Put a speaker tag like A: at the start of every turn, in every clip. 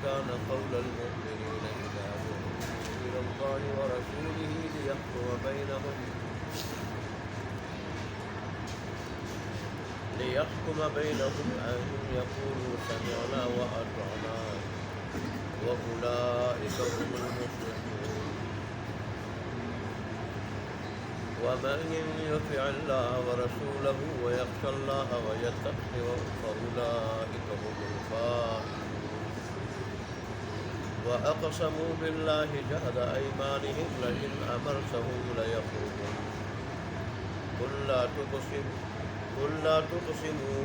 A: كان قول المؤمنين إذا دعوا إلى الله ورسوله ليحكم بينهم أن يقولوا سمعنا وأطعنا وأولئك هم المفلحون ومن يطع الله ورسوله ويخشى الله ويتقه فأولئك هم الفائزون وأقسموا بالله جهد أيمانهم لئن أمرتهم ليخرجون قل لا تقسموا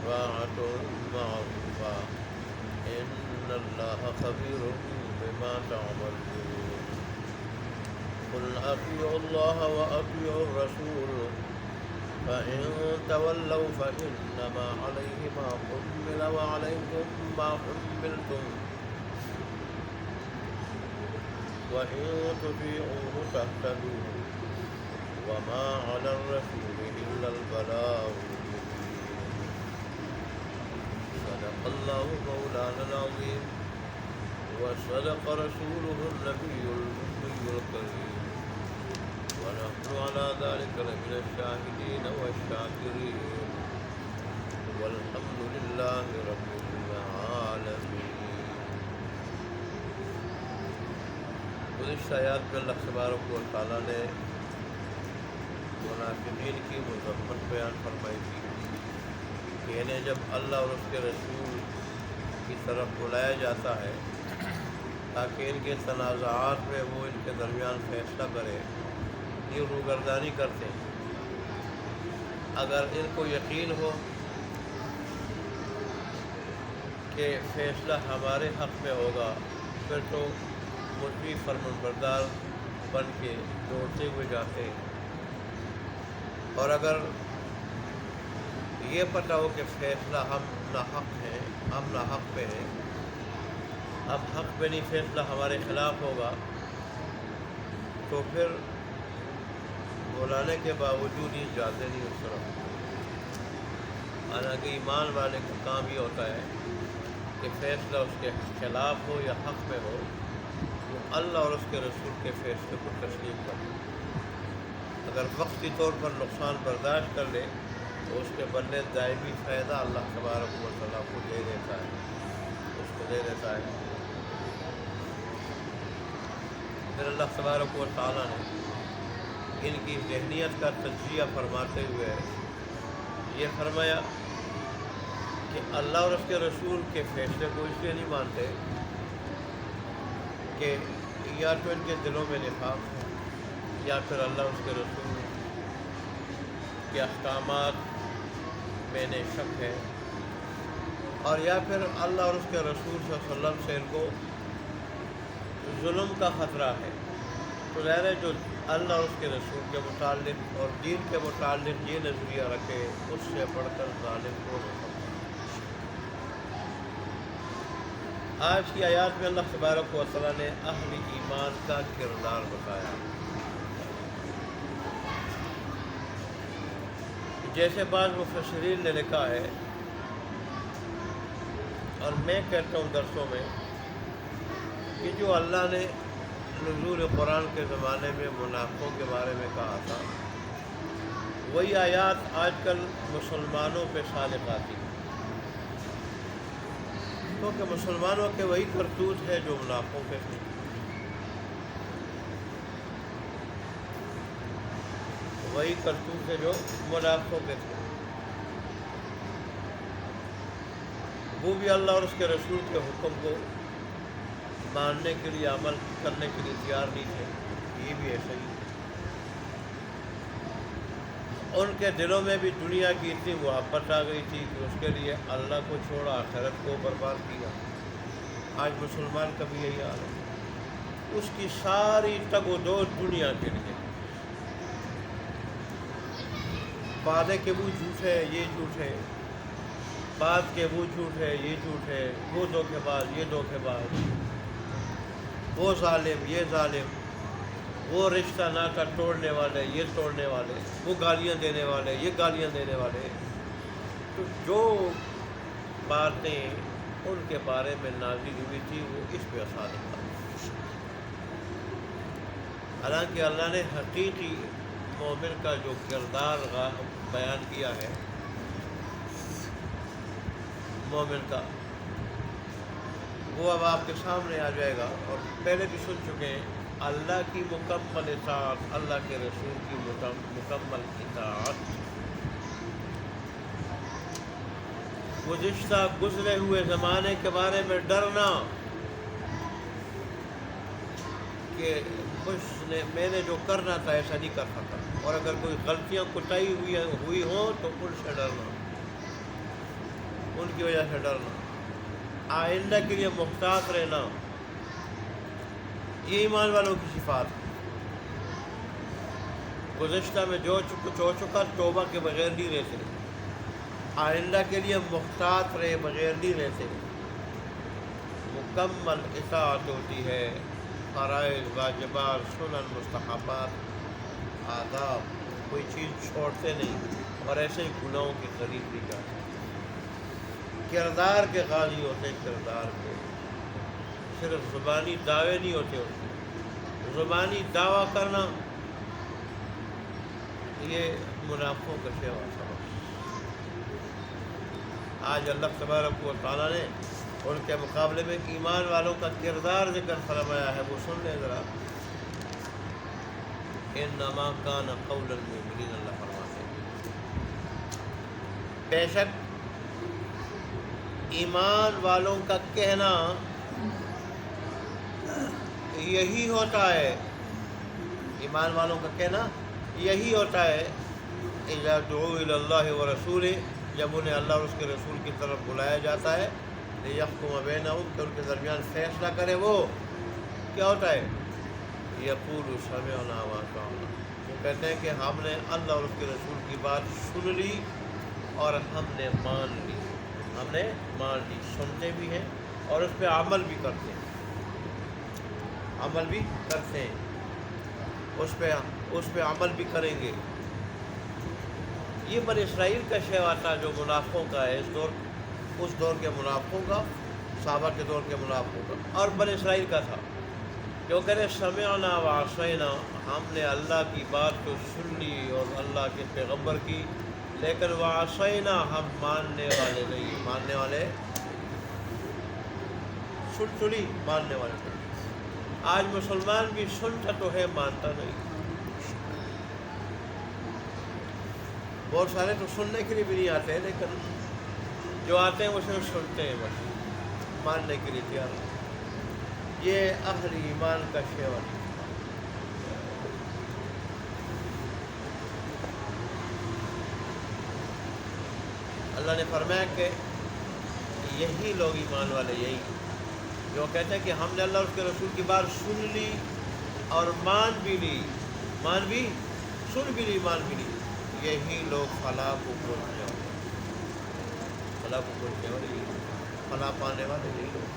A: طاعة معروفة إن الله خبير بما تعملون قل أطيعوا الله وأطيعوا الرسول فإن تولوا فإنما عليه ما حمل وعليكم ما حملتم وإن تطيعوه تهتدوا وما على الرسول إلا البلاغ صدق الله مولانا العظيم وصدق رسوله النبي الأمي الكريم ونحن على ذلك لمن الشاهدين والشاكرين والحمد لله رب العالمين. گزشتہ آیات میں اللہ تبارک و تعالیٰ نے منافقین کی مذمت بیان فرمائی تھی کہ انہیں جب اللہ اور اس کے رسول کی طرف بلایا جاتا ہے تاکہ ان کے تنازعات میں وہ ان کے درمیان فیصلہ کرے، یہ روگردانی کرتے ہیں. اگر ان کو یقین ہو کہ فیصلہ ہمارے حق میں ہوگا پھر تو مجھے فرمانبردار بن کے دوڑتے ہوئے جاتے ہیں، اور اگر یہ پتہ ہو کہ فیصلہ ہم ناحق ہیں، ہم ناحق پہ ہیں، اب حق پہ نہیں، فیصلہ ہمارے خلاف ہوگا، تو پھر بلانے کے باوجود ہی جاتے نہیں اس طرف. حالانکہ ایمان والے کا کام یہ ہوتا ہے کہ فیصلہ اس کے خلاف ہو یا حق میں ہو، وہ اللہ اور اس کے رسول کے فیصلے کو تسلیم کرے. اگر وقتی طور پر نقصان برداشت کر لے تو اس کے بدلے دائمی فائدہ اللہ تبارک و تعالیٰ کو دے دیتا ہے، اس کو دے دیتا ہے. پھر اللہ تبارک و تعالیٰ نے ان کی ذہنیت کا تجزیہ فرماتے ہوئے یہ فرمایا کہ اللہ اور اس کے رسول کے فیصلے کو اس لیے نہیں مانتے کہ یا تو ان کے دلوں میں نفاق ہے، یا پھر اللہ اور اس کے رسول کے احکامات میں انہیں شک ہے، اور یا پھر اللہ اور اس کے رسول صلی اللہ علیہ وسلم سے ان کو ظلم کا خطرہ ہے. تو ظاہر ہے جو اللہ اور اس کے رسول کے متعلق اور دین کے متعلق یہ نظریہ رکھے اس سے بڑھ کر ظالم کون ہو سکتا ہے. آج کی آیات میں اللہ تبارک و تعالیٰ نے اہل ایمان کا کردار بتایا. جیسے بعض مفسرین نے لکھا ہے، اور میں کہتا ہوں درسوں میں، کہ جو اللہ نے نزول قرآن کے زمانے میں منافقوں کے بارے میں کہا تھا، وہی آیات آج کل مسلمانوں پہ صادق آتی ہیں، کیونکہ مسلمانوں کے وہی کرتوت ہے جو منافقوں کے تھے. وہی کرتوت ہے جو منافقوں کے تھے. وہ بھی اللہ اور اس کے رسول کے حکم کو ماننے کے لیے، عمل کرنے کے لیے تیار نہیں تھے. یہ بھی ایسا ہی. ان کے دلوں میں بھی دنیا کی اتنی محبت آ گئی تھی کہ اس کے لیے اللہ کو چھوڑا، آخرت کو برباد کیا. آج مسلمان کا بھی یہی حال ہے. اس کی ساری تگ و دو دنیا کے لیے. وعدے کے وہ جھوٹ ہے، یہ جھوٹ ہے، بات کے وہ جھوٹ ہے، یہ جھوٹ ہے، وہ دھوکے باز، یہ دھوکے باز، وہ ظالم، یہ ظالم، وہ رشتہ ناتا توڑنے والے، یہ توڑنے والے، وہ گالیاں دینے والے، یہ گالیاں دینے والے. تو جو باتیں ان کے بارے میں نازل ہوئی تھی، وہ اس پہ صادق تھا۔ حالانکہ اللہ نے حقیقی مومن کا جو کردار بیان کیا ہے مومن کا، وہ اب آپ کے سامنے آ جائے گا، اور پہلے بھی سن چکے ہیں۔ اللہ کی مکمل اطاعت، اللہ کے رسول کی مکمل اطاعت، گزشتہ گزرے ہوئے زمانے کے بارے میں ڈرنا کہ میں نے جو کرنا تھا ایسا نہیں کر سکتا، اور اگر کوئی غلطیاں کوتاہی ہوئی ہوں تو ان سے ڈرنا، ان کی وجہ سے ڈرنا، آئندہ کے لیے محتاط رہنا، یہ ایمان والوں کی صفات ہے۔ گزشتہ میں جو کچھ ہو چکا توبہ کے بغیر نہیں رہتے، آئندہ کے لیے محتاط رہے بغیر نہیں رہتے، مکمل اطاعت ہوتی ہے، فرائض، واجبات، سنن، مستحبات، آداب، کوئی چیز چھوڑتے نہیں، اور ایسے ہی گناہوں کے قریب نہیں جاتے، کردار کے غازی ہوتے، کردار کے، صرف زبانی دعوے نہیں ہوتے ہوتے، زبانی دعویٰ کرنا یہ منافقوں کا شیوا سبق۔ آج اللہ تبارک و تعالیٰ نے ان کے مقابلے میں ایمان والوں کا کردار ذکر فرمایا ہے، وہ سن لیں ذرا۔ انما کان قول المؤمنین، اللہ فرماتے ہیں بے شک ایمان والوں کا کہنا یہی ہوتا ہے، ایمان والوں کا کہنا یہی ہوتا ہے، اذا دعوا الی اللہ ورسولہ، جب انہیں اللہ اور اس کے رسول کی طرف بلایا جاتا ہے، لیحکم بینہم، کہ ان کے درمیان فیصلہ کرے، وہ کیا ہوتا ہے؟ یقول سمعنا واطعنا، وہ کہتے ہیں کہ ہم نے اللہ اور اس کے رسول کی بات سن لی اور ہم نے مان لی، ہم نے مان لی، سنتے بھی ہیں اور اس پہ عمل بھی کرتے ہیں، عمل بھی کرتے ہیں، اس پہ عمل بھی کریں گے۔ یہ بنی اسرائیل کا شیوا تھا جو منافقوں کا ہے، اس دور کے منافقوں کا، صحابہ کے دور کے منافقوں کا، اور بنی اسرائیل کا تھا، جو کہتے سمعنا وعصینا، ہم نے اللہ کی بات کو سن لی اور اللہ کے پیغمبر کی، لیکن وعصینا، ہم ماننے والے نہیں، ماننے والے سنی ماننے والے نہیں۔ آج مسلمان بھی سنتا تو ہے، مانتا نہیں، بہت سارے تو سننے کے لیے بھی نہیں آتے ہیں، لیکن جو آتے ہیں وہ صرف سنتے ہیں، بس ماننے کے لیے تیار نہیں۔ یہ اہل ایمان کا شیوا نہیں۔ اللہ نے فرمایا کہ یہی لوگ ایمان والے، یہی جو کہتے ہیں کہ ہم نے اللہ اور اس کے رسول کی بات سن لی اور مان بھی لی، مان بھی، سن بھی لی، مان بھی لی، یہی لوگ فلاح کو پہنچنے والے، فلاح کو پہنچنے والے، فلاح پانے والے یہی لوگ۔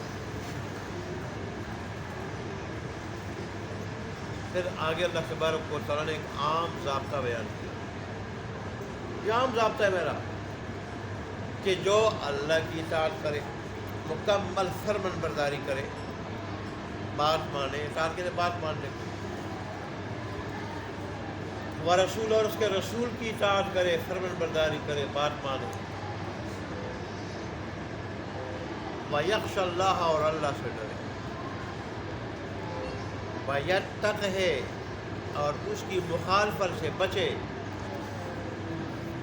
A: پھر آگے اللہ تبارک و تعالیٰ نے ایک عام ضابطہ بیان کیا، یہ عام ضابطہ ہے میرا، کہ جو اللہ کی اطاعت کرے، مکمل فرمان برداری کرے، بات مانے، اطاعت کے بات ماننے کی، ورسول، اور اس کے رسول کی اطاعت کرے، فرمان برداری کرے، بات مانے، وَيَخْشَ اللَّهَ، اور اللہ سے ڈرے، وَيَتَّقْهِ، اور اس کی مخالفت سے بچے۔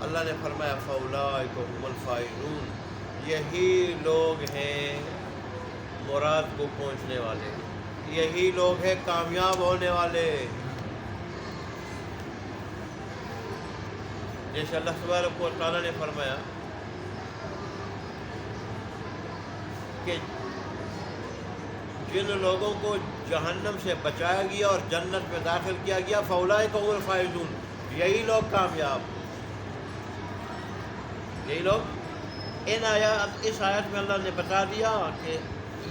A: اللہ نے فرمایا فَأُولَٰئِكَ هُمُ الْفَائِزُونَ، یہی لوگ ہیں مراد کو پہنچنے والے، یہی لوگ ہیں کامیاب ہونے والے۔ جیسے اللہ تبارک و تعالیٰ نے فرمایا کہ جن لوگوں کو جہنم سے بچایا گیا اور جنت میں داخل کیا گیا، فَأُولَٰئِكَ هُمُ الْفَائِزُونَ، یہی لوگ کامیاب، یہی لوگ۔ اس آیت میں اللہ نے بتا دیا کہ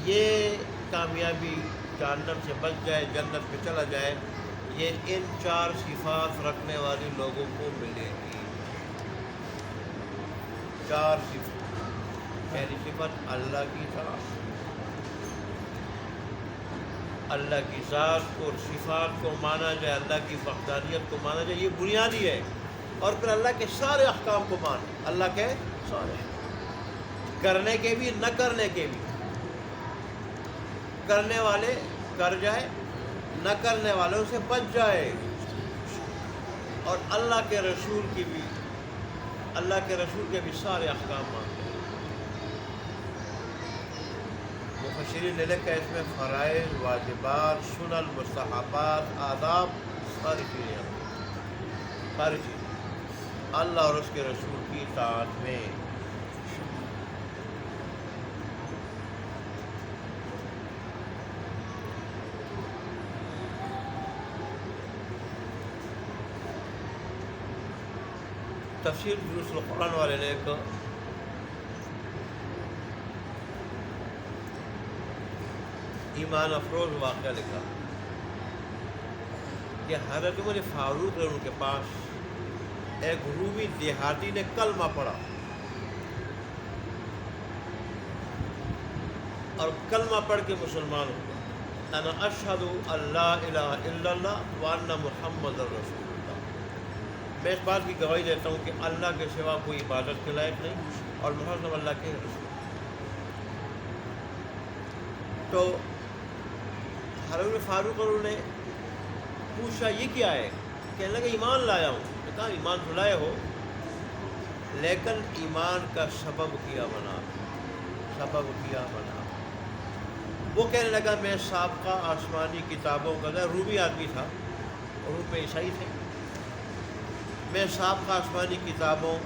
A: یہ کامیابی جہنم سے بچ جائے، جنت میں چلا جائے، یہ ان 4 صفات رکھنے والے لوگوں کو ملے گی، 4 صفات۔ پہلی صفت اللہ کی اطاعت، اللہ کی ذات کو اور صفات کو مانا جائے، اللہ کی وحدانیت کو مانا جائے، یہ بنیادی ہے۔ اور پھر اللہ کے سارے احکام کو مانا، اللہ کے سارے کرنے کے بھی نہ کرنے کے بھی، کرنے والے کر جائے، نہ کرنے والوں سے بچ جائے، اور اللہ کے رسول کی بھی، اللہ کے رسول کے بھی سارے احکام مانتے ہیں۔ مفسرین نے لکھا ہے اس میں فرائض، واجبات، سنن، مستحبات، آداب، ساری چیزیں آتی ہیں، ساری چیزیں اللہ اور اس کے رسول کی اطاعت میں۔ تفسیر دروس القرآن والے نے ایک ایمان افروز واقعہ لکھا کہ حضرت عمر فاروق ان کے پاس ایک رومی دیہاتی نے کلمہ پڑھا، اور کلمہ پڑھ کے مسلمان ہوا، انا اشہد ان لا الہ الا اللہ وان محمد رسول اللہ، میں اس بات کی گواہی دیتا ہوں کہ اللہ کے سوا کوئی عبادت کے لائق نہیں اور محمد اللہ کے رسول۔ تو حضرت فاروق انہوں نے پوچھا یہ کیا ہے؟ کہنے لگا ایمان لایا ہوں۔ میں کہا ایمان تو لائے ہو، لیکن ایمان کا سبب کیا بنا، سبب کیا بنا۔ وہ کہنے لگا میں سابقہ آسمانی کتابوں کا، رومی آدمی تھا، روم میں عیسائی تھے، میں سابقہ آسمانی کتابوں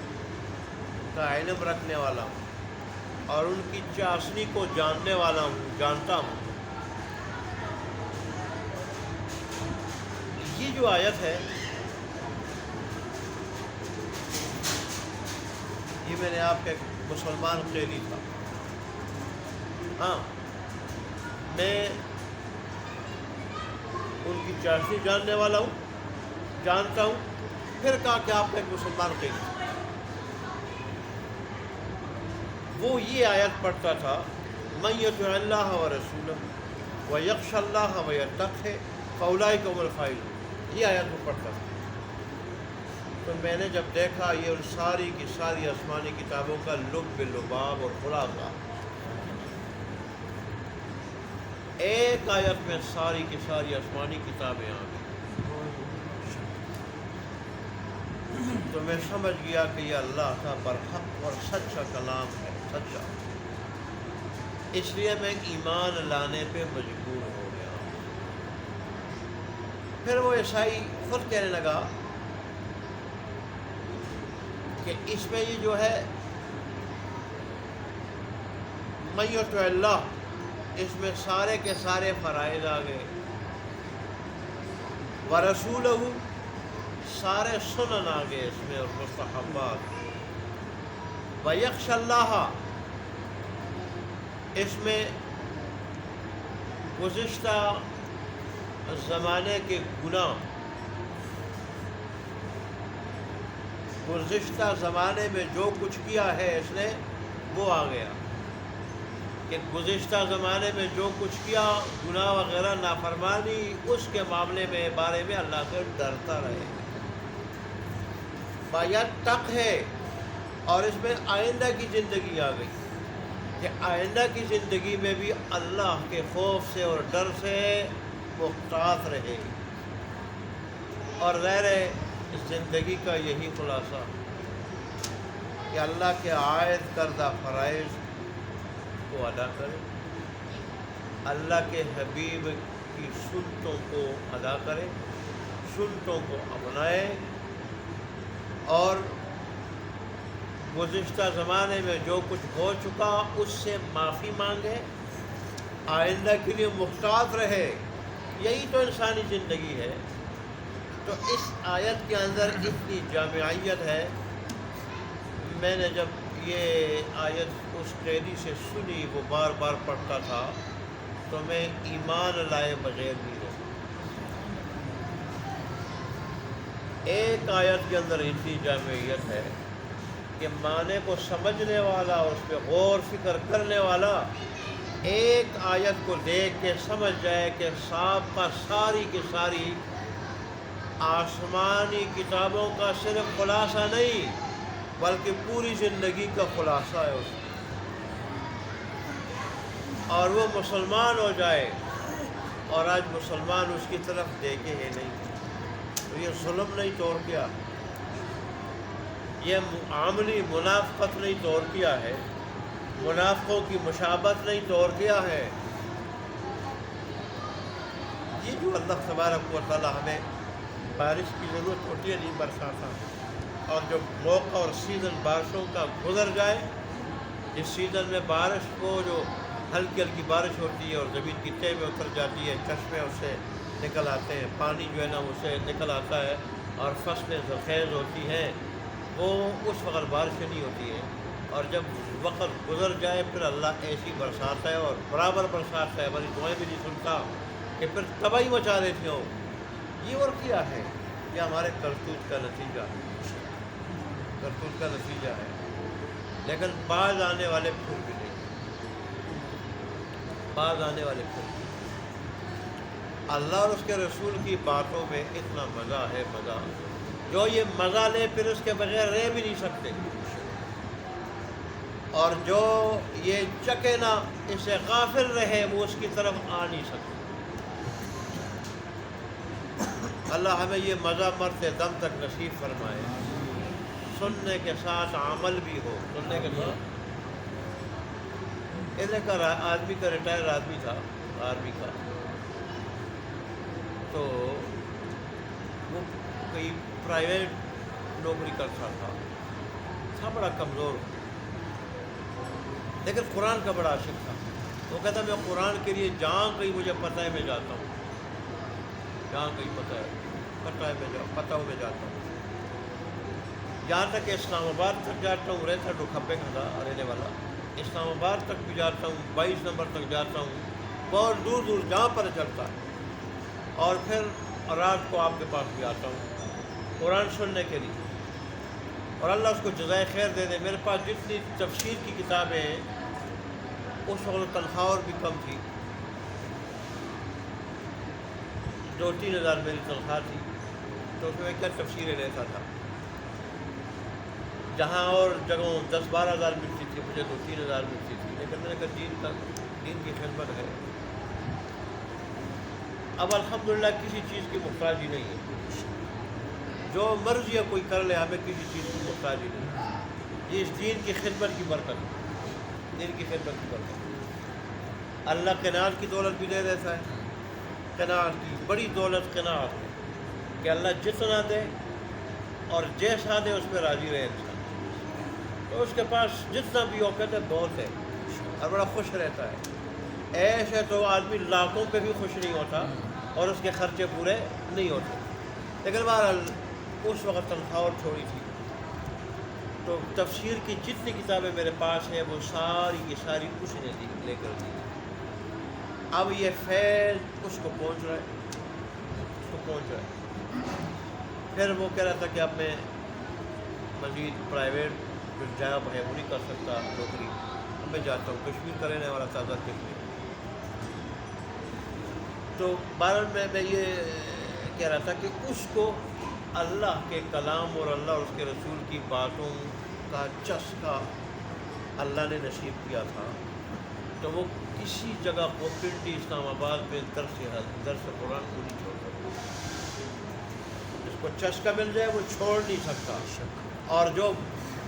A: کا علم رکھنے والا ہوں اور ان کی چاشنی کو جاننے والا ہوں، جانتا ہوں۔ یہ جو آیت ہے یہ میں نے آپ کے مسلمان قیدی تھا، ہاں میں ان کی چاشنی جاننے والا ہوں، جانتا ہوں۔ پھر کہا کہ آپ ایک مسلمان قیدی تھا۔ وہ یہ آیت پڑھتا تھا من یطع اللہ ورسولہ ویخشى اللہ ویتقہ فاولئک هم الفائزون، یہ آیت وہ پڑھتا تھا۔ تو میں نے جب دیکھا یہ ان ساری کی ساری آسمانی کتابوں کا لب لباب اور خلاصہ، ایک آیت میں ساری کی ساری آسمانی کتابیں آ گئی، تو میں سمجھ گیا کہ یہ اللہ کا برحق اور سچا کلام ہے، سچا۔ اس لیے میں ایمان لانے پہ مجبور ہو گیا۔ پھر وہ عیسائی خود کہنے لگا کہ اس میں یہ جو ہے من یطع اللہ، اس میں سارے کے سارے فرائض آ گئے، ورسولہ سارے سنن آ گئے اس میں اور مستحبات، ویخشى اللہ اس میں گزشتہ زمانے کے گناہ، گزشتہ زمانے میں جو کچھ کیا ہے اس نے وہ آ گیا، کہ گزشتہ زمانے میں جو کچھ کیا گناہ وغیرہ نافرمانی، اس کے معاملے میں بارے میں اللہ سے ڈرتا رہے۔ بایت تق ہے، اور اس میں آئندہ کی زندگی آ گئی کہ آئندہ کی زندگی میں بھی اللہ کے خوف سے اور ڈر سے محتاط رہے، اور غیر زندگی کا یہی خلاصہ کہ اللہ کے عائد کردہ فرائض کو ادا کرے، اللہ کے حبیب کی سنتوں کو ادا کرے، سنتوں کو اپنائے، اور گزشتہ زمانے میں جو کچھ ہو چکا اس سے معافی مانگے، آئندہ کے لیے محتاط رہے۔ یہی تو انسانی زندگی ہے۔ تو اس آیت کے اندر اتنی جامعیت ہے۔ میں نے جب یہ آیت اس قیدی سے سنی، وہ بار بار پڑھتا تھا، تو میں ایمان لائے بغیر نہیں رہ سکتا۔ ایک آیت کے اندر اتنی جامعیت ہے کہ معنی کو سمجھنے والا اور اس پہ غور فکر کرنے والا ایک آیت کو دیکھ کے سمجھ جائے کہ سابقہ ساری کی ساری آسمانی کتابوں کا صرف خلاصہ نہیں بلکہ پوری زندگی کا خلاصہ ہے اس میں، اور وہ مسلمان ہو جائے اور آج مسلمان اس کی طرف دیکھے ہی نہیں، تو یہ ظلم نہیں توڑ کیا، یہ عاملی منافقت نہیں توڑ کیا ہے، منافقوں کی مشابہت نہیں توڑ کیا ہے۔ یہ جو اللہ تبارک و تعالی ہمیں بارش کی ضرورت ہوتی ہے نہیں برساتا، اور جب موقع اور سیزن بارشوں کا گزر جائے، جس سیزن میں بارش کو جو ہلکی ہلکی بارش ہوتی ہے اور زمین کی تہ میں اتر جاتی ہے، چشمے اس سے نکل آتے ہیں، پانی جو ہے نا اسے نکل آتا ہے اور فصلیں زرخیز ہوتی ہیں، وہ اس وقت بارشیں نہیں ہوتی ہیں، اور جب وقت گزر جائے پھر اللہ ایسی برساتا ہے اور برابر برساتا ہے، ہماری دعائیں بھی نہیں سنتا کہ پھر تباہی مچا دیتے ہو۔ یہ اور کیا ہے؟ یہ ہمارے کرتوت کا نتیجہ ہے، کرتوت کا نتیجہ ہے، لیکن بعض آنے والے پھر بھی نہیں، بعض آنے والے پھر بھی نہیں۔ اللہ اور اس کے رسول کی باتوں میں اتنا مزہ ہے، مزہ جو یہ مزہ لے پھر اس کے بغیر رہ بھی نہیں سکتے، اور جو یہ چکے نہ اس سے غافل رہے وہ اس کی طرف آ نہیں سکتے۔ اللہ ہمیں یہ مزہ مرتے دم تک نصیب فرمائے، سننے کے ساتھ عمل بھی ہو، سننے کے ساتھ۔ ایک آدمی کا ریٹائر آدمی تھا آرمی کا، تو وہ کوئی پرائیویٹ نوکری کرتا تھا بڑا کمزور، لیکن قرآن کا بڑا عاشق تھا۔ وہ کہتا میں قرآن کے لیے جہاں کہیں مجھے پتہ ہے میں جاتا ہوں، جہاں کہیں پتہ ہے میں جاتا ہوں، یہاں تک کہ اسلام آباد تک جاتا ہوں، رہتا تو کھپے کا تھا رہنے والا، اسلام آباد تک بھی جاتا ہوں، 22 نمبر تک جاتا ہوں، بہت دور دور جہاں پر چلتا ہے، اور پھر رات کو آپ کے پاس بھی آتا ہوں قرآن سننے کے لیے، اور اللہ اس کو جزائے خیر دے دے۔ میرے پاس جتنی تفسیر کی کتابیں ہیں اس وقت تنخواہ اور بھی کم تھی، 2-3 ہزار میری تنخواہ تھی، تو اس میں کیا تفسیریں لیتا تھا، جہاں اور جگہوں 10-12 ہزار ملتی تھی، مجھے 2-3 ہزار ملتی تھی، لیکن میں نے کہا دین کی خدمت ہے، اب الحمدللہ کسی چیز کی محتاجی نہیں ہے، جو مرضی ہے کوئی کر لے، ہمیں کسی چیز کی محتاجی نہیں، یہ اس دین کی خدمت کی برکت، دین کی خدمت کی برکت۔ اللہ قناعت کی دولت بھی دے دیتا ہے، قناعت کی بڑی دولت قناعت ہے کہ اللہ جتنا دے اور جیسا دے اس پہ راضی رہے انسان، تو اس کے پاس جتنا بھی ہو کہتے بہت ہے اور بڑا خوش رہتا ہے۔ ایسے تو آدمی لاکھوں پہ بھی خوش نہیں ہوتا اور اس کے خرچے پورے نہیں ہوتے، لیکن بہرحال اس وقت تنخواہ اور تھوڑی تھی، تو تفسیر کی جتنی کتابیں میرے پاس ہیں وہ ساری کی ساری اس نے لے کر دی۔ اب یہ فیض اس کو پہنچ رہا ہے، پھر وہ کہہ رہا تھا کہ اب میں مزید پرائیویٹ جو جاب ہے وہ نہیں کر سکتا نوکری، اب میں جاتا ہوں، کشمیر کا رہنے والا تازہ کشمیر۔ تو بہرحال میں یہ کہہ رہا تھا کہ اس کو اللہ کے کلام اور اللہ اور اس کے رسول کی باتوں کا چسکا اللہ نے نصیب کیا تھا، تو وہ کسی جگہ کو پنڈی اسلام آباد میں درس قرآن کو نہیں چھوڑ سکتا، جس کو چسکا مل جائے وہ چھوڑ نہیں سکتا، اور جو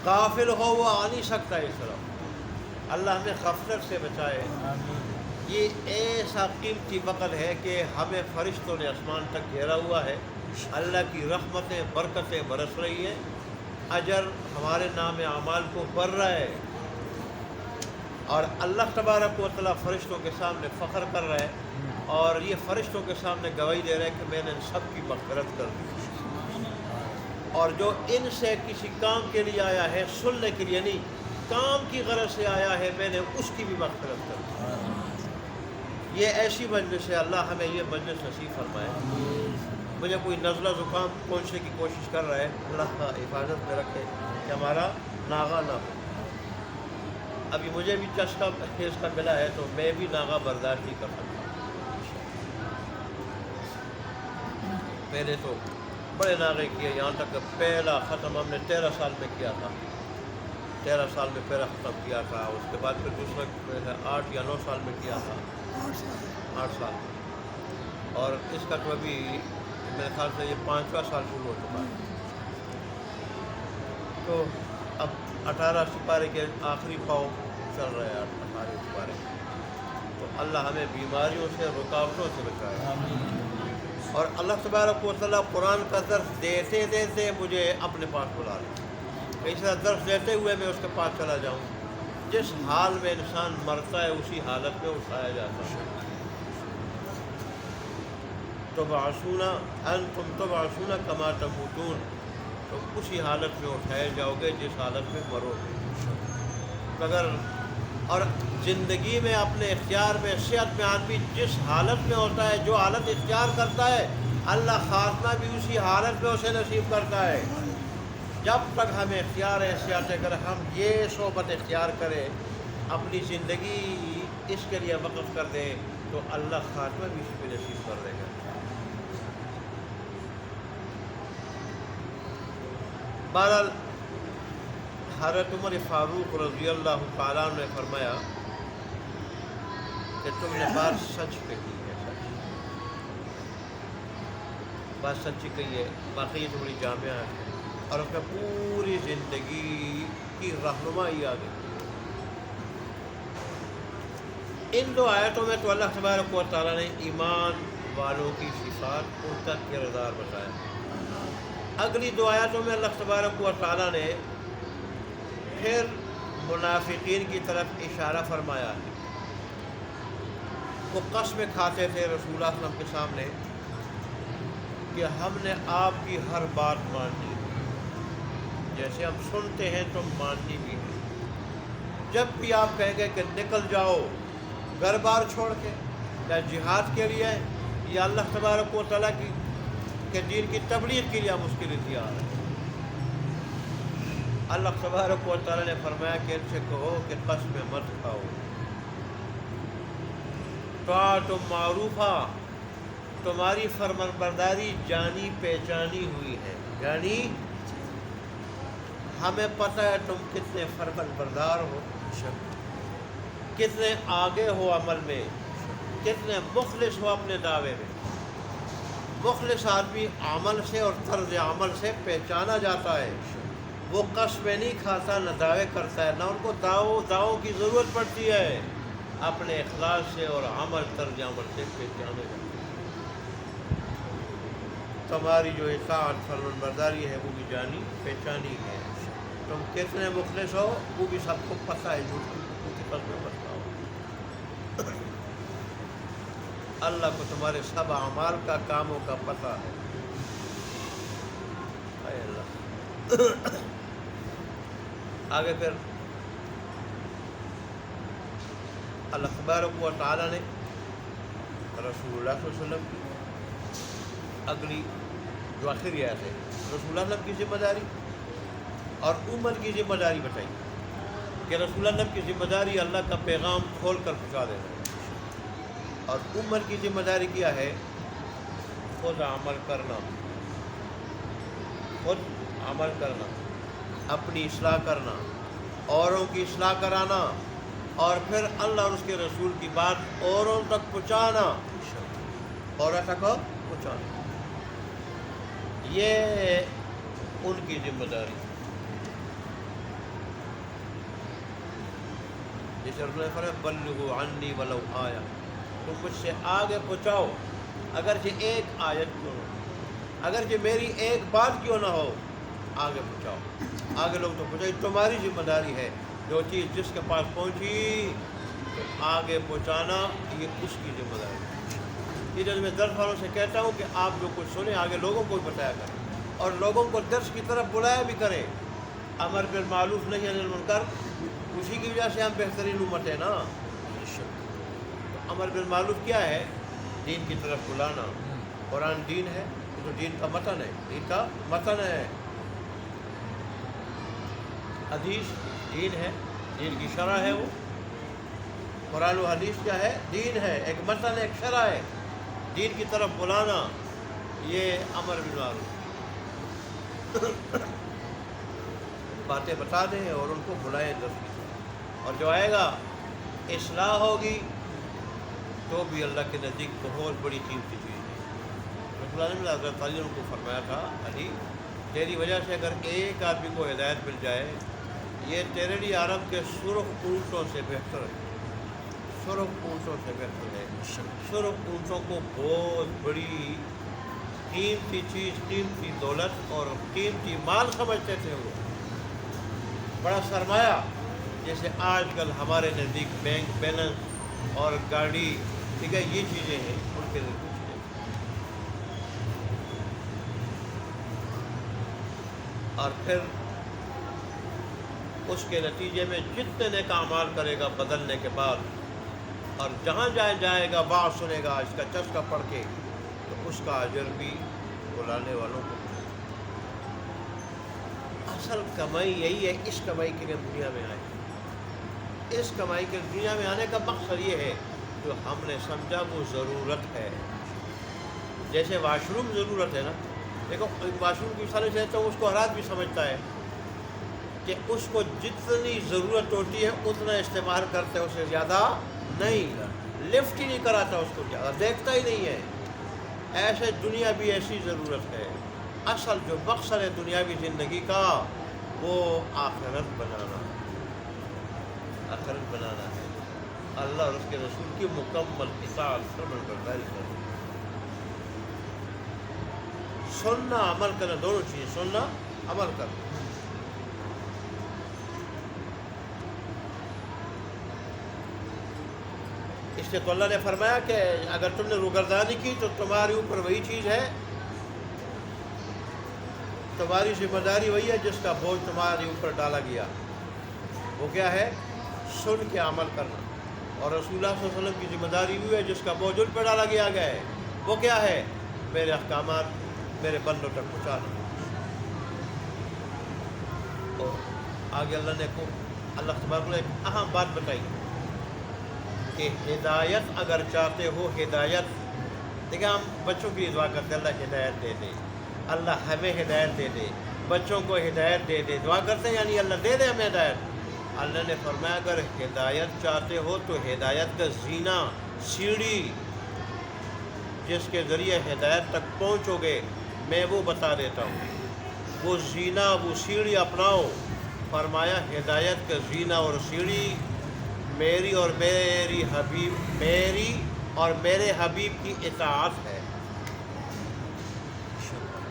A: غافل ہو وہ آ نہیں سکتا اس طرف۔ اللہ ہمیں غفلت سے بچائے۔ یہ ایسا قیمتی وقت ہے کہ ہمیں فرشتوں نے آسمان تک گھیرا ہوا ہے، اللہ کی رحمتیں برکتیں برس رہی ہیں، اجر ہمارے نام اعمال کو بڑھ رہا ہے، اور اللہ تبارک و تعالیٰ فرشتوں کے سامنے فخر کر رہا ہے، اور یہ فرشتوں کے سامنے گواہی دے رہا ہے کہ میں نے ان سب کی مغفرت کر دی، اور جو ان سے کسی کام کے لیے آیا ہے، سننے کے لیے نہیں، کام کی غرض سے آیا ہے، میں نے اس کی بھی مغفرت کر دی۔ یہ ایسی مجلس ہے، اللہ ہمیں یہ مجلس نصیب فرمائے۔ مجھے کوئی نزلہ زکام پہنچنے کی کوشش کر رہا ہے، اللہ حفاظت میں رکھے کہ ہمارا ناغہ نہ ہو۔ ابھی مجھے بھی چسکا اس کا ملا ہے تو میں بھی ناغہ برداشت نہیں کر سکتا۔ پہلے تو بڑے ناغے کیے، یہاں تک کہ پہلا ختم ہم نے 13 سال میں کیا تھا، 13 سال میں پہلا ختم کیا تھا، اس کے بعد پھر دوسرا 8 یا 9 سال میں کیا تھا، 8 سال، اور اس کا تو ابھی میرے خیال سے یہ 5واں سال شروع ہو چکا ہے۔ تو اب 18 سپارے کے آخری پاؤ چل رہے ہیں، 18 سپارے، تو اللہ ہمیں بیماریوں سے، رکاوٹوں سے بچائے۔ اور اللہ تبارک و تعالیٰ قرآن کا درس دیتے دیتے مجھے اپنے پاس بلا لے، اس طرح درس دیتے ہوئے میں اس کے پاس چلا جاؤں۔ جس حال میں انسان مرتا ہے اسی حالت میں اٹھایا جاتا ہے۔ تبعثون انتم تبعثون کما تموتون، تو اسی حالت میں اٹھائے جاؤ گے جس حالت میں مرو گے۔ اگر اور زندگی میں اپنے اختیار میں، صحت میں آدمی جس حالت میں ہوتا ہے، جو حالت اختیار کرتا ہے، اللہ خاتمہ بھی اسی حالت میں اسے نصیب کرتا ہے۔ جب تک ہمیں اختیار ہے صحت، اگر ہم یہ صحبت اختیار کریں، اپنی زندگی اس کے لیے وقف کر دیں، تو اللہ خاتمہ بھی اسی پہ نصیب کر دے گا۔ بہرحال حضرت عمر فاروق رضی اللہ تعالیٰ عنہ نے فرمایا کہ تم نے بات سچ پہ کی ہے، بات سچی کہی ہے، باقی تو بڑی جامعہ ہے، اور اس میں پوری زندگی کی رہنمائی آ گئی۔ ان 2 آیتوں میں تو اللہ تبارک و تعالیٰ نے ایمان والوں کی صفات، ان کا کردار بتایا۔ اگلی 2 آیاتوں میں اللہ تبارک و تعالیٰ نے پھر منافقین کی طرف اشارہ فرمایا ہے۔ وہ قسمیں کھاتے تھے رسول اللہ صلی اللہ علیہ وسلم کے سامنے کہ ہم نے آپ کی ہر بات مانی، جیسے ہم سنتے ہیں تو ماننی بھی ہے۔ جب بھی آپ کہیں گے کہ نکل جاؤ گھر بار چھوڑ کے، یا جہاد کے لیے یا اللہ تبارک و تعالیٰ کے دین کی تبلیغ کے لیے ہم اس کے لیے تیار ہیں۔ اللہ تبارک و تعالیٰ نے فرمایا کہ ان سے کہو کہ قسم مت کھاؤ، طاعت معروفہ، تمہاری فرمان برداری جانی پہچانی ہوئی ہے، یعنی ہمیں پتہ ہے تم کتنے فرمان بردار ہو، کتنے آگے ہو عمل میں، کتنے مخلص ہو اپنے دعوے میں۔ مخلص آدمی عمل سے اور طرز عمل سے پہچانا جاتا ہے۔ وہ قسمیں نہیں کھاتا، نہ دعوے کرتا ہے، نہ ان کو دعووں کی ضرورت پڑتی ہے، اپنے اخلاص سے اور عمل طرز عمل سے پہچانے جاتا ہے۔ تمہاری جو اطاعت فرمان برداری ہے وہ بھی جانی پہچانی ہے۔ تم کتنے مخلص ہو وہ بھی سب کو پتہ ہے، جو کی قسمیں بتاؤ۔ اللہ کو تمہارے سب اعمال کا، کاموں کا پتہ ہے۔ اے اللہ، آگے پھر اللہ تبارک و تعالیٰ نے رسول اللہ صلی اللہ علیہ وسلم کی اگلی جو آخری آیت ہے، رسول اللہ صلی اللہ علیہ وسلم کی ذمہ داری اور امت کی ذمہ داری بتائی کہ رسول اللہ کی ذمہ داری اللہ کا پیغام کھول کر پہنچا دینا، اور امت کی ذمہ داری کیا ہے؟ خود عمل کرنا، خود عمل کرنا، اپنی اصلاح کرنا، اوروں کی اصلاح کرانا، اور پھر اللہ اور اس کے رسول کی بات اوروں تک پہنچانا، اوروں تک پہنچانا، یہ ان کی ذمہ داری۔ جیسے رسول اللہ فرمایا بلغوا عنی ولو آیا، تم مجھ سے آگے پہنچاؤ اگرچہ ایک آیت کیوں نہ ہو، اگرچہ میری ایک بات کیوں نہ ہو، آگے پہنچاؤ۔ آگے لوگ تو پہنچائی، تمہاری ذمہ داری ہے، جو چیز جس کے پاس پہنچی تو آگے پہنچانا، یہ اس کی ذمہ داری ہے۔ یہ جو میں درس والوں سے کہتا ہوں کہ آپ جو کچھ سنیں آگے لوگوں کو بھی بتایا کریں، اور لوگوں کو درس کی طرف بلایا بھی کریں۔ امر بالمعروف نہی عن المنکر، اسی کی وجہ سے ہم بہترین امت ہیں نا۔ امر بالمعروف کیا ہے؟ دین کی طرف بلانا، قرآن دین ہے، تو دین کا متن ہے، دین کا متن ہے۔ حدیث دین ہے، دین کی شرح ہے، وہ قرآن و حدیث کیا ہے؟ دین ہے، ایک متن، ایک شرح ہے۔ دین کی طرف بلانا یہ امر بالمعروف، باتیں بتا دیں اور ان کو بلائیں درست کی طرف، اور جو آئے گا اصلاح ہوگی تو بھی اللہ کے نزدیک بہت بڑی قیمتی چیز ہے۔ رسول اللہ نے حضرت علی کو فرمایا تھا، علی تیری وجہ سے اگر ایک آدمی کو ہدایت مل جائے، یہ تیرے لیے عرب کے سرخ اونٹوں سے بہتر ہے، سرخ اونٹوں سے بہتر ہے۔ سرخ اونٹوں کو بہت بڑی قیمتی چیز، قیمتی دولت اور قیمتی مال سمجھتے تھے، وہ بڑا سرمایہ۔ جیسے آج کل ہمارے نزدیک بینک بیلنس اور گاڑی، ٹھیک ہے، یہ چیزیں ہیں، ان کے لیے کچھ نہیں۔ اور پھر اس کے نتیجے میں جتنے نیک اعمال کرے گا بدلنے کے بعد، اور جہاں جائے گا بات سنے گا اس کا چسکا پڑھ کے، تو اس کا اجر بھی بلانے والوں کو ملے گا۔ اصل کمائی یہی ہے، اس کمائی کے لیے دنیا میں آئے۔ اس کمائی کے دنیا میں آنے کا مقصد یہ ہے جو ہم نے سمجھا وہ ضرورت ہے۔ جیسے واش روم ضرورت ہے نا، دیکھو واش روم کی مثال سے تو اس کو ہر آدمی سمجھتا ہے کہ اس کو جتنی ضرورت ہوتی ہے اتنا استعمال کرتے ہیں، اس سے زیادہ نہیں۔ لفٹ ہی نہیں کراتا اس کو، زیادہ دیکھتا ہی نہیں ہے۔ ایسے دنیا بھی ایسی ضرورت ہے۔ اصل جو مقصد ہے دنیاوی زندگی کا وہ آخرت بنانا ہے، آخرت بنانا ہے، اللہ اور اس کے رسول کی مکمل اطاعت فرمانبرداری کرنا، سننا عمل کرنا، دونوں چیزیں، سننا عمل کرنا۔ اس سے تو اللہ نے فرمایا کہ اگر تم نے روگردانی کی تو تمہارے اوپر وہی چیز ہے، تمہاری ذمہ داری وہی ہے جس کا بوجھ تمہارے اوپر ڈالا گیا۔ وہ کیا ہے؟ سن کے عمل کرنا۔ اور رسول اللہ صلی اللہ علیہ وسلم کی ذمہ داری ہوئی ہے جس کا بوجھ ان پہ ڈالا گیا ہے، وہ کیا ہے؟ میرے احکامات میرے بندوں تک پہنچانا۔ اور آگے اللہ تبارک نے ایک اہم بات بتائی کہ ہدایت اگر چاہتے ہو، ہدایت، دیکھیں ہم بچوں کی دعا کرتے ہیں اللہ ہدایت دے دے، اللہ ہمیں ہدایت دے دے، بچوں کو ہدایت دے دے، دعا کرتے ہیں یعنی اللہ دے دے ہمیں ہدایت۔ اللہ نے فرمایا اگر ہدایت چاہتے ہو تو ہدایت کا زینہ، سیڑھی جس کے ذریعے ہدایت تک پہنچو گے میں وہ بتا دیتا ہوں، وہ زینہ، وہ سیڑھی اپناؤ۔ فرمایا ہدایت کا زینہ اور سیڑھی میری اور میرے حبیب کی اطاعت ہے،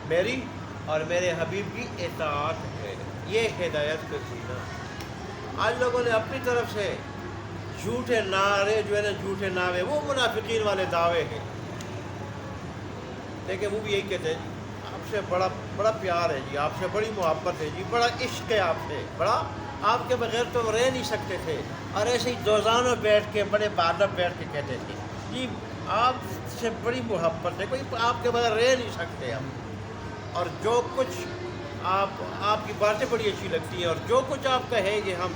A: میری اور میرے حبیب کی اطاعت ہے، یہ ہدایت کا زینہ۔ آج لوگوں نے اپنی طرف سے جھوٹے نعرے جو ہے نا، جھوٹے نعرے، وہ منافقین والے دعوے ہیں، لیکن وہ بھی یہی کہتے ہیں جی آپ سے بڑا پیار ہے جی، آپ سے بڑی محبت ہے جی، بڑا عشق ہے آپ سے، بڑا آپ کے بغیر تو رہ نہیں سکتے تھے۔ اور ایسے ہی دوزانوں بیٹھ کے بڑے بادب بیٹھ کے کہتے تھے جی آپ سے بڑی محبت ہے، کوئی آپ کے بغیر رہ نہیں سکتے ہم، اور جو کچھ آپ کی باتیں بڑی اچھی لگتی ہیں، اور جو کچھ آپ کہیں گے ہم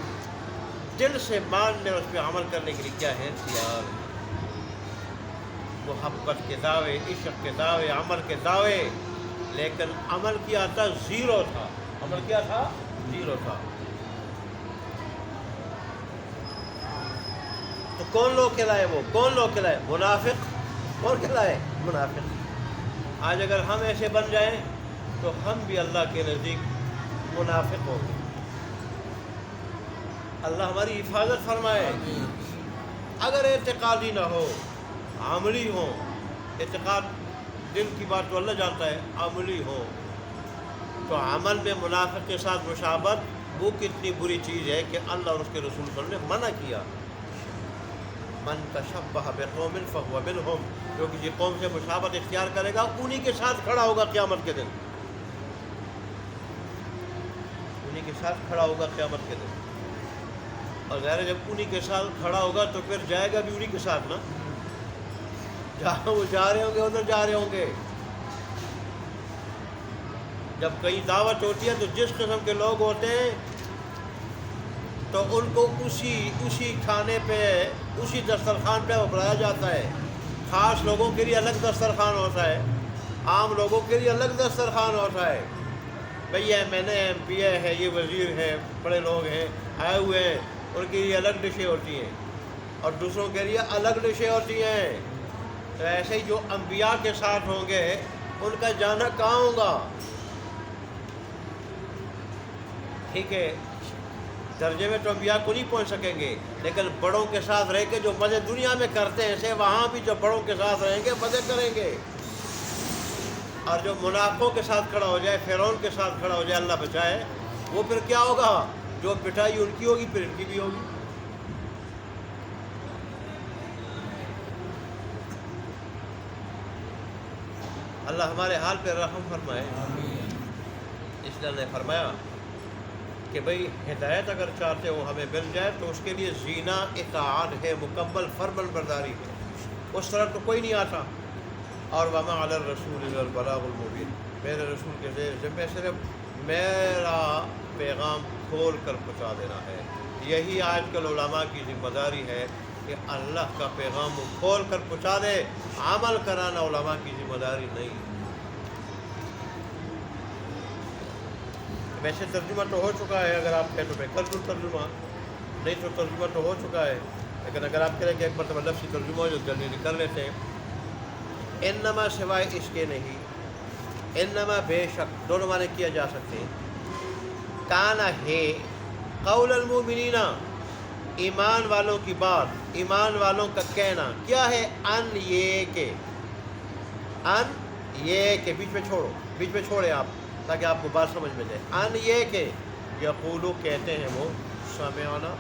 A: دل سے ماننے اور اس پہ عمل کرنے کے لیے کیا ہے تیار۔ محبت کے دعوے، عشق کے دعوے، عمل کے دعوے، لیکن عمل کیا تھا زیرو تھا، عمل کیا تھا زیرو تھا۔ تو کون لوگ کہلائے؟ وہ کون لوگ کہلائے؟ منافق۔ کون کہلائے؟ منافق۔ آج اگر ہم ایسے بن جائیں تو ہم بھی اللہ کے نزدیک منافق ہوں گے۔ اللہ ہماری حفاظت فرمائے۔ اگر اعتقادی نہ ہو، عملی ہو، اعتقاد دل کی بات تو اللہ جانتا ہے، عملی ہو تو عمل میں منافق کے ساتھ مشابہت وہ کتنی بری چیز ہے کہ اللہ اور اس کے رسول صلی اللہ علیہ وسلم نے منع کیا۔ من تشبہ بقوم فہو منہم، جو کسی قوم سے مشابہت اختیار کرے گا انہی کے ساتھ کھڑا ہوگا قیامت کے دن، انہی کے ساتھ کھڑا ہوگا قیامت کے دن۔ اور ظاہر ہے جب انہی کے ساتھ کھڑا ہوگا تو پھر جائے گا بھی انہی کے ساتھ نا، جہاں وہ جا رہے ہوں گے ادھر جا رہے ہوں گے۔ جب کہیں دعوت ہوتی ہے تو جس قسم کے لوگ ہوتے ہیں تو ان کو اسی کھانے پہ، اسی دسترخوان پہ بلایا جاتا ہے۔ خاص لوگوں کے لیے الگ دسترخوان ہوتا ہے، عام لوگوں کے لیے الگ دسترخوان ہوتا ہے۔ بھئی یہ M N A M P A ہے، یہ وزیر ہے، بڑے لوگ ہیں آئے ہوئے ہیں، ان کے لیے الگ ڈشیں ہوتی ہیں اور دوسروں کے لیے الگ ڈشیں ہوتی ہیں۔ تو ایسے ہی جو انبیاء کے ساتھ ہوں گے ان کا جانا کہاں ہوگا؟ ٹھیک ہے، درجے میں تو انبیاء کو نہیں پہنچ سکیں گے، لیکن بڑوں کے ساتھ رہ کے جو مزے دنیا میں کرتے ہیں ایسے وہاں بھی جو بڑوں کے ساتھ رہیں گے مزے کریں گے۔ اور جو منافقوں کے ساتھ کھڑا ہو جائے، فرعون کے ساتھ کھڑا ہو جائے، اللہ بچائے، وہ پھر کیا ہوگا؟ جو پٹائی ان کی ہوگی پھر ان کی بھی ہوگی۔ اللہ ہمارے حال پہ رحم فرمائے۔ اس لیے نے فرمایا کہ بھئی ہدایت اگر چاہتے ہو ہمیں مل جائے تو اس کے لیے زینہ اطاعت ہے، مکمل فرمان برداری ہے، اس طرح تو کوئی نہیں آتا۔ اور وما علی الرسول الا البلاغ المبین، میرے رسول کے ذمہ صرف میرا پیغام کھول کر پہنچا دینا ہے۔ یہی آج کل علماء کی ذمہ داری ہے کہ اللہ کا پیغام کھول کر پہنچا دے، عمل کرانا علماء کی ذمہ داری نہیں۔ ویسے ترجمہ تو ہو چکا ہے، اگر آپ کہیں تو میں کر دوں ترجمہ، نہیں تو ترجمہ تو ہو چکا ہے، لیکن اگر آپ کہیں کہ ایک مرتبہ لفظی ترجمہ جو جلدی کر لیتے ہیں۔ انما سوائے اس کے نہیں، انما بے شک، دونوں معنی کیا جا سکتے ہیں۔ کانا ہے قول المؤمنین، ایمان والوں کی بات، ایمان والوں کا کہنا کیا ہے؟ ان یہ کہ، ان یہ کہ، بیچ میں چھوڑو، بیچ میں چھوڑے آپ تاکہ آپ کو بات سمجھ میں جائے۔ ان یہ کہ یقولو کہتے ہیں وہ، سمعنا